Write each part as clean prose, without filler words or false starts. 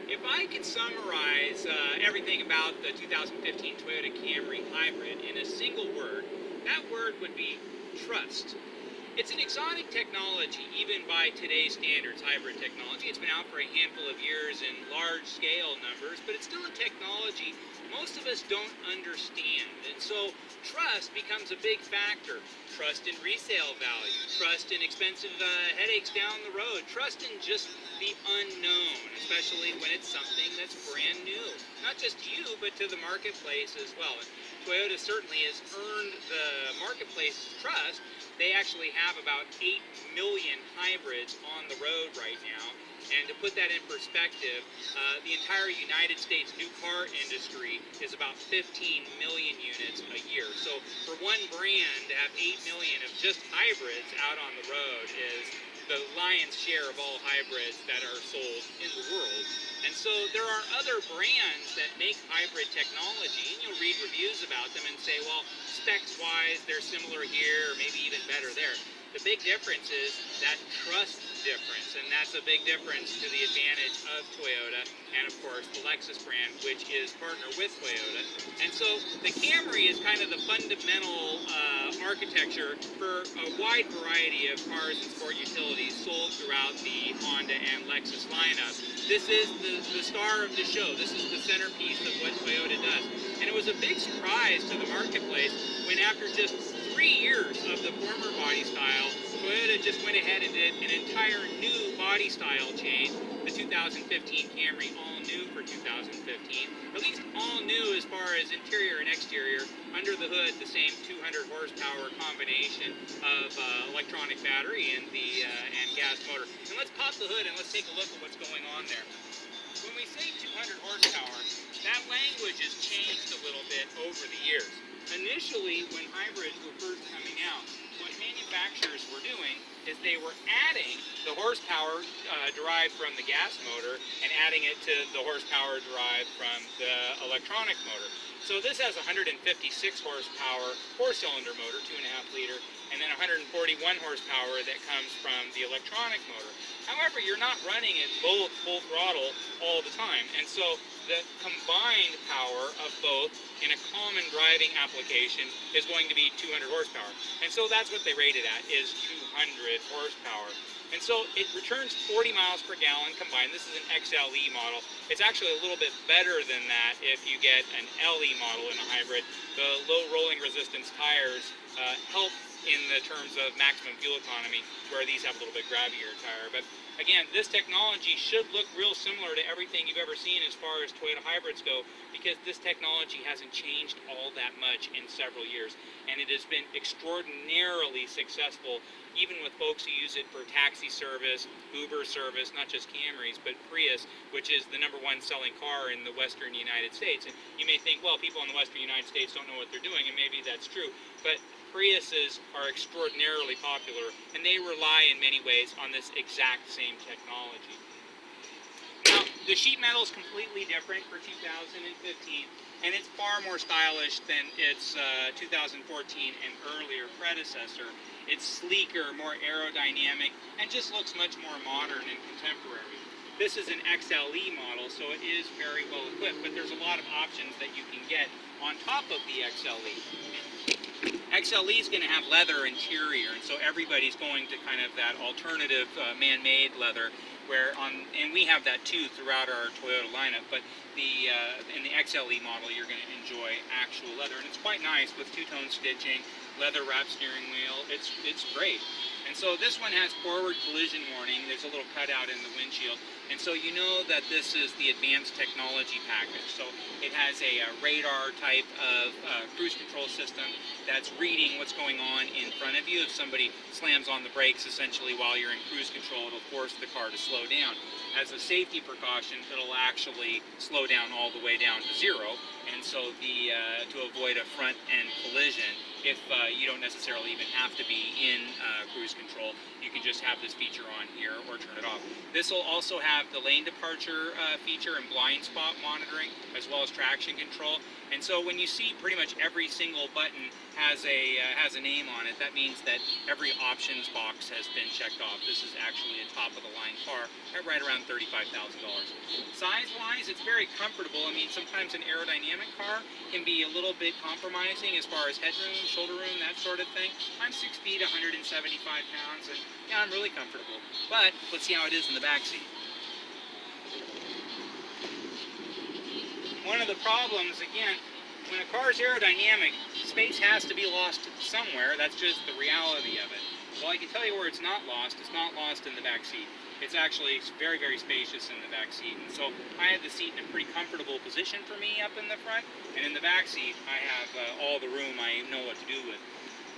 If I could summarize everything about the 2015 Toyota Camry Hybrid in a single word, that word would be trust. It's an exotic technology, even by today's standards, hybrid technology. It's been out for a handful of years in large-scale numbers, but it's still a technology most of us don't understand. And so trust becomes a big factor. Trust in resale value, trust in expensive headaches down the road, trust in just the unknown, especially when it's something that's brand new. Not just you, but to the marketplace as well. And Toyota certainly has earned the marketplace's trust. They actually have about 8 million hybrids on the road right now. And to put that in perspective, the entire United States new car industry is about 15 million units a year. So for one brand to have 8 million of just hybrids out on the road is the lion's share of all hybrids that are sold in the world. And so there are other brands that make hybrid technology, and you'll read reviews about them and say, well, specs-wise, they're similar here, or maybe even better there. The big difference is that trust difference, and that's a big difference to the advantage of Toyota and, of course, the Lexus brand, which is partner with Toyota. And so the Camry is kind of the fundamental architecture for a wide variety of cars and sport utilities sold throughout the Honda and Lexus lineup. This is the star of the show. This is the centerpiece of what Toyota does. And it was a big surprise to the marketplace when, after just 3 years of the former body style, Toyota just went ahead and did an entire new body style change. The 2015 Camry, all new for 2015. At least all new as far as interior and exterior. Under the hood, the same 200 horsepower combination of electronic battery and the and gas motor. And let's pop the hood and let's take a look at what's going on there. When we say 200 horsepower, that language has changed a little bit over the years. Initially, when hybrids were first coming out, what manufacturers were doing is they were adding the horsepower derived from the gas motor and adding it to the horsepower derived from the electronic motor. So this has 156 horsepower four-cylinder motor, 2.5 liter, and then 141 horsepower that comes from the electronic motor. However, you're not running it full throttle all the time, and so the combined power of both in a common driving application is going to be 200 horsepower. And so that's what they rated at, is 200 horsepower. And so it returns 40 miles per gallon combined. This is an XLE model. It's actually a little bit better than that if you get an LE model in a hybrid. The low rolling resistance tires help in the terms of maximum fuel economy, where these have a little bit grabbier tire. But again, this technology should look real similar to everything you've ever seen as far as Toyota hybrids go, because this technology hasn't changed all that much in several years. And it has been extraordinarily successful, even with folks who use it for taxi service, Uber service, not just Camrys, but Prius, which is the #1 selling car in the western United States. And you may think, well, people in the western United States don't know what they're doing, and maybe that's true. But Priuses are extraordinarily popular, and they rely in many ways on this exact same technology. Now, the sheet metal is completely different for 2015, and it's far more stylish than its 2014 and earlier predecessor. It's sleeker, more aerodynamic, and just looks much more modern and contemporary. This is an XLE model, so it is very well equipped, but there's a lot of options that you can get on top of the XLE. XLE is going to have leather interior, and so everybody's going to kind of that alternative man-made leather, and we have that too throughout our Toyota lineup. But in the XLE model, you're going to enjoy actual leather, and it's quite nice with two-tone stitching, leather-wrapped steering wheel. It's great. And so this one has forward collision warning. There's a little cutout in the windshield. And so you know that this is the advanced technology package. So it has a radar type of cruise control system that's reading what's going on in front of you. If somebody slams on the brakes essentially while you're in cruise control, it'll force the car to slow down. As a safety precaution, it'll actually slow down all the way down to 0. And so to avoid a front end collision, if you don't necessarily even have to be in cruise control. You can just have this feature on here or turn it off. This will also have the lane departure feature and blind spot monitoring, as well as traction control. And so when you see pretty much every single button has a name on it, that means that every options box has been checked off. This is actually a top-of-the-line car at right around $35,000. Size-wise, it's very comfortable. I mean, sometimes an aerodynamic car can be a little bit compromising as far as headroom, shoulder room, that sort of thing. I'm 6 feet, 175 pounds, and yeah, I'm really comfortable. But let's see how it is in the back seat. One of the problems, again, when a car is aerodynamic, space has to be lost somewhere. That's just the reality of it. Well, I can tell you where it's not lost. It's not lost in the back seat. It's actually very, very spacious in the back seat. And so I have the seat in a pretty comfortable position for me up in the front. And in the back seat, I have all the room I know what to do with.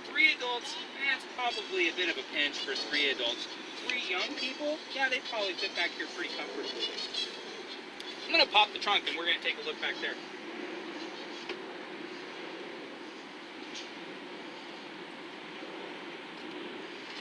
3 adults, that's probably a bit of a pinch for 3 adults. 3 young people, yeah, they probably fit back here pretty comfortably. I'm going to pop the trunk and we're going to take a look back there.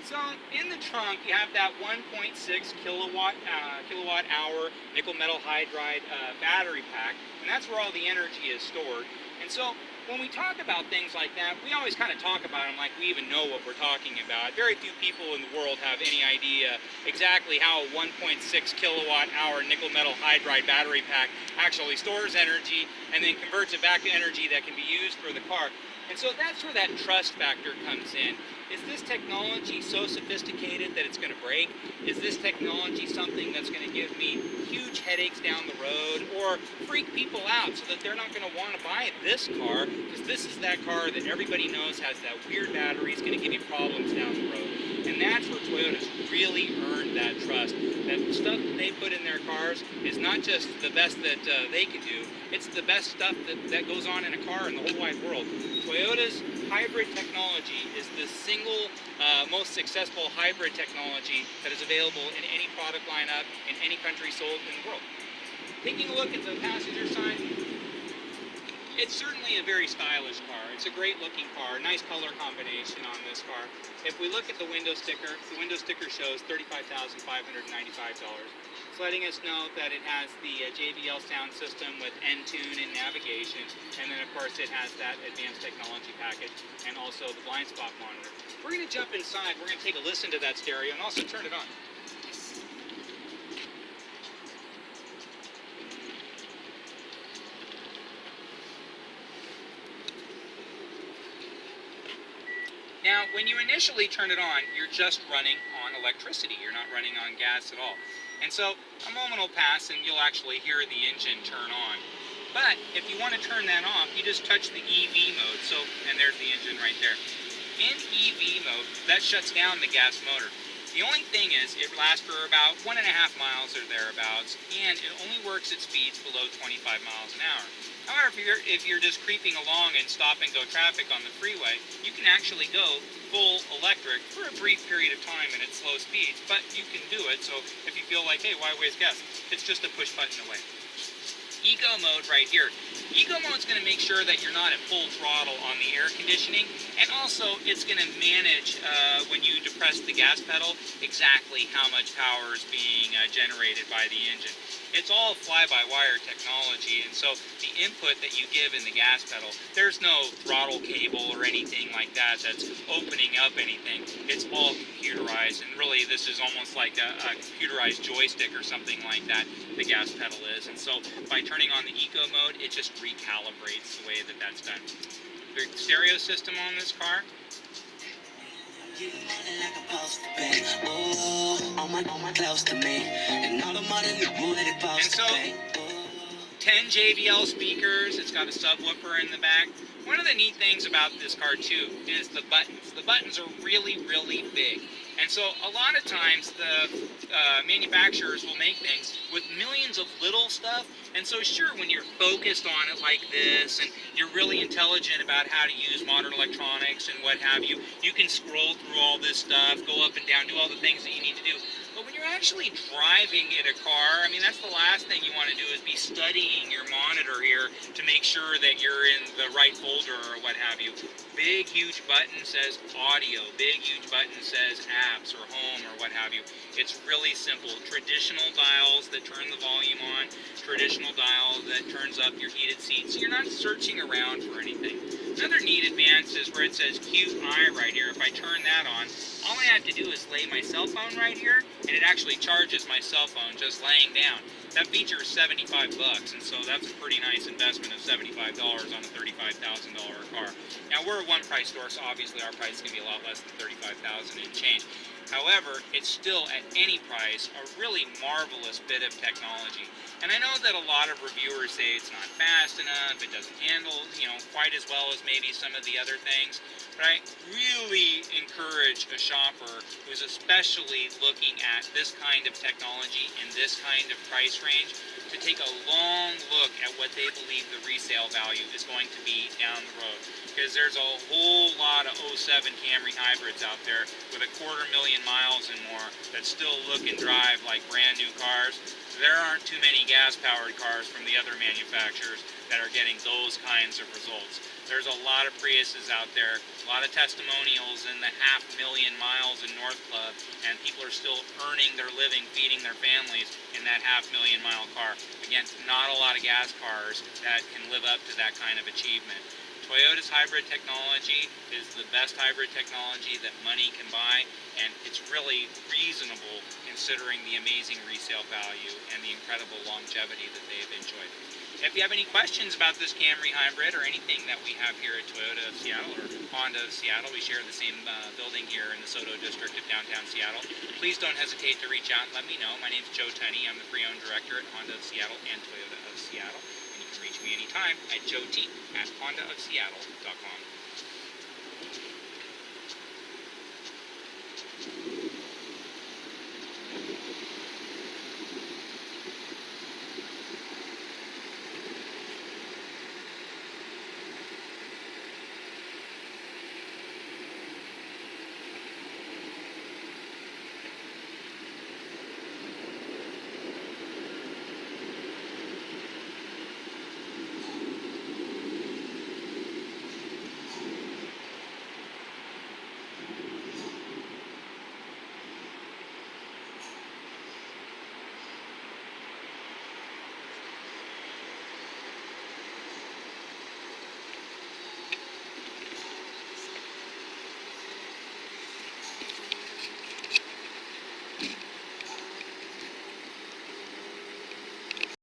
So in the trunk you have that 1.6 kilowatt hour nickel metal hydride battery pack, and that's where all the energy is stored. And so when we talk about things like that, we always kind of talk about them like we even know what we're talking about. Very few people in the world have any idea exactly how a 1.6 kilowatt hour nickel metal hydride battery pack actually stores energy and then converts it back to energy that can be used for the car. And so that's where that trust factor comes in. Is this technology so sophisticated that it's going to break? Is this technology something that's going to give me huge headaches down the road or freak people out so that they're not going to want to buy this car because this is that car that everybody knows has that weird battery, is going to give you problems down the road? And that's where Toyota's really earned that trust. That stuff that they put in their cars is not just the best that they can do, it's the best stuff that goes on in a car in the whole wide world. Toyota's hybrid technology is the single most successful hybrid technology that is available in any product lineup in any country sold in the world. Taking a look at the passenger side, it's certainly a very stylish car. It's a great looking car, nice color combination on this car. If we look at the window sticker, the window sticker shows $35,595. It's letting us know that it has the JBL sound system with N-Tune and navigation, and then of course it has that advanced technology package and also the blind spot monitor. We're going to jump inside, we're going to take a listen to that stereo and also turn it on. Now, when you initially turn it on, you're just running on electricity. You're not running on gas at all. And so a moment will pass and you'll actually hear the engine turn on. But if you want to turn that off, you just touch the EV mode. So, and there's the engine right there. In EV mode, that shuts down the gas motor. The only thing is it lasts for about 1.5 miles or thereabouts, and it only works at speeds below 25 miles an hour. However, if you're just creeping along in stop-and-go traffic on the freeway, you can actually go full electric for a brief period of time and at slow speeds, but you can do it. So if you feel like, hey, why waste gas? It's just a push button away. Eco mode right here. Eco mode is going to make sure that you're not at full throttle on the air conditioning, and also it's going to manage when you depress the gas pedal exactly how much power is being generated by the engine. It's all fly-by-wire technology, and so the input that you give in the gas pedal, there's no throttle cable or anything like that that's opening up anything. It's all computerized, and really this is almost like a computerized joystick or something like that, the gas pedal is. And so by turning on the eco mode, it just recalibrates the way that that's done. The stereo system on this car, and so 10 JBL speakers, it's got a subwoofer in the back. One of the neat things about this car too is the buttons. The buttons are really, really big. And so a lot of times the manufacturers will make things with millions of little stuff. And so sure, when you're focused on it like this and you're really intelligent about how to use modern electronics and what have you, you can scroll through all this stuff, go up and down, do all the things that you need to do. But when you're actually driving in a car, I mean, that's the last thing you want to do is be studying your monitor here to make sure that you're in the right folder or what have you. Big, huge button says audio. Big, huge button says apps or home or what have you. It's really simple. Traditional dials that turn the volume on, traditional dial that turns up your heated seats. So you're not searching around for anything. Another neat advance is where it says QI right here. If I turn that on, all I have to do is lay my cell phone right here, and it actually charges my cell phone just laying down. That feature is $75 bucks, and so that's a pretty nice investment of $75 on a $35,000 car. Now we're a one-price store, so obviously our price is going to be a lot less than $35,000 and change. However, it's still at any price a really marvelous bit of technology. And I know that a lot of reviewers say it's not fast enough, it doesn't handle, quite as well as maybe some of the other things. But I really encourage a shopper who's especially looking at this kind of technology in this kind of price range to take a long look at what they believe the resale value is going to be down the road. Because there's a whole lot of 07 Camry hybrids out there with 250,000 miles and more that still look and drive like brand new cars. There aren't too many gas-powered cars from the other manufacturers that are getting those kinds of results. There's a lot of Priuses out there, a lot of testimonials in the 500,000 miles in North Club, and people are still earning their living, feeding their families in that 500,000 mile car. Again, not a lot of gas cars that can live up to that kind of achievement. Toyota's hybrid technology is the best hybrid technology that money can buy, and it's really reasonable considering the amazing resale value and the incredible longevity that they've enjoyed. If you have any questions about this Camry Hybrid or anything that we have here at Toyota of Seattle or Honda of Seattle, we share the same building here in the Soto district of downtown Seattle, please don't hesitate to reach out and let me know. My name's Joe Tunney. I'm the pre-owned director at Honda of Seattle and Toyota of Seattle. And you can reach me anytime at joet@hondaofseattle.com.